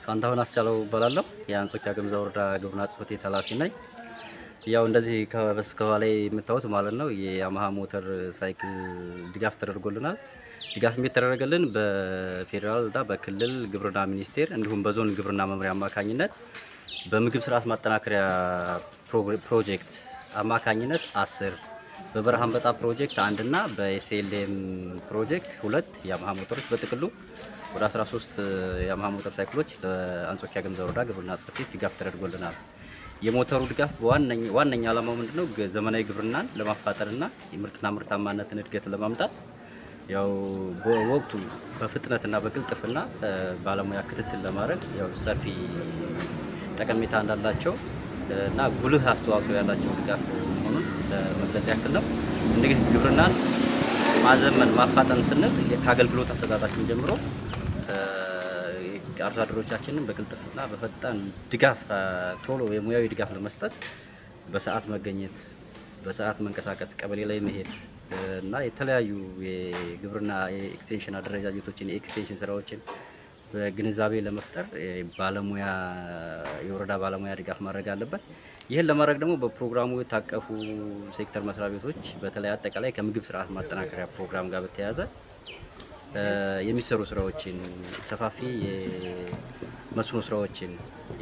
ፋንታሁን አስቻለው እባላለሁ። የአንጾኪያ ገምዛ ወረዳ ግብርና ጽሕፈት ቤት ኃላፊ ነኝ። ያው እንደዚህ ከበስተኋላ የምታዩት ማለት ነው የያማሃ ሞተር ሳይክል ድጋፍ ተደርጎልናል። ድጋፍ የሚተደረገልን በፌዴራልና በክልል ግብርና ሚኒስቴር እንዲሁም በዞን ግብርና መምሪያ አማካኝነት በምግብ ስርዓት ማጠናከሪያ ፕሮጀክት አማካኝነት 10 በበረሃ አንበጣ ፕሮጀክት 1 እና በኤስኤልኤም ፕሮጀክት 2 ያማሃ ሞተሮች በጥቅሉ ወደ 13 ያማሃ ሞተር ሳይክሎች ለአንጾኪያ ገምዛ ወረዳ ግብርና ጽሕፈት ቤት ድጋፍ ተደርጎልናል። የሞተሩ ድጋፍ ዋነኛ ዓላማው ምንድነው? ዘመናዊ ግብርናን ለማፋጠርና የምርትና ምርታማነትን እድገት ለማምጣት ያው በወቅቱ በፍጥነትና በቅልጥፍና ባለሙያ ክትትል ለማድረግ ያው ሰፊ ጠቀሜታ እንዳላቸው እና ጉልህ አስተዋጽኦ ያላቸው ድጋፍ መሆኑን ለመግለጽ ያክል ነው። እንግዲህ ግብርናን ማዘመን ማፋጠን ስንል ከአገልግሎት አሰጣጣችን ጀምሮ አርሶ አደሮቻችንን በቅልጥፍና በፈጣን ድጋፍ ቶሎ የሙያዊ ድጋፍ ለመስጠት በሰዓት መገኘት፣ በሰዓት መንቀሳቀስ፣ ቀበሌ ላይ መሄድ እና የተለያዩ የግብርና የኤክስቴንሽን አደረጃጀቶችን የኤክስቴንሽን ስራዎችን በግንዛቤ ለመፍጠር የወረዳ ባለሙያ ድጋፍ ማድረግ አለበት። ይህን ለማድረግ ደግሞ በፕሮግራሙ የታቀፉ ሴክተር መስሪያ ቤቶች በተለይ አጠቃላይ ከምግብ ስርዓት ማጠናከሪያ ፕሮግራም ጋር በተያያዘ የሚሰሩ ስራዎችን ሰፋፊ የመስኖ ስራዎችን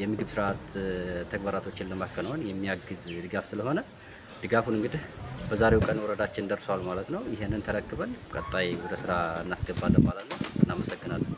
የምግብ ስርዓት ተግባራቶችን ለማከናወን የሚያግዝ ድጋፍ ስለሆነ ድጋፉን እንግዲህ በዛሬው ቀን ወረዳችን ደርሷል ማለት ነው። ይህንን ተረክበን ቀጣይ ወደ ስራ እናስገባለን ማለት ነው። እናመሰግናለን።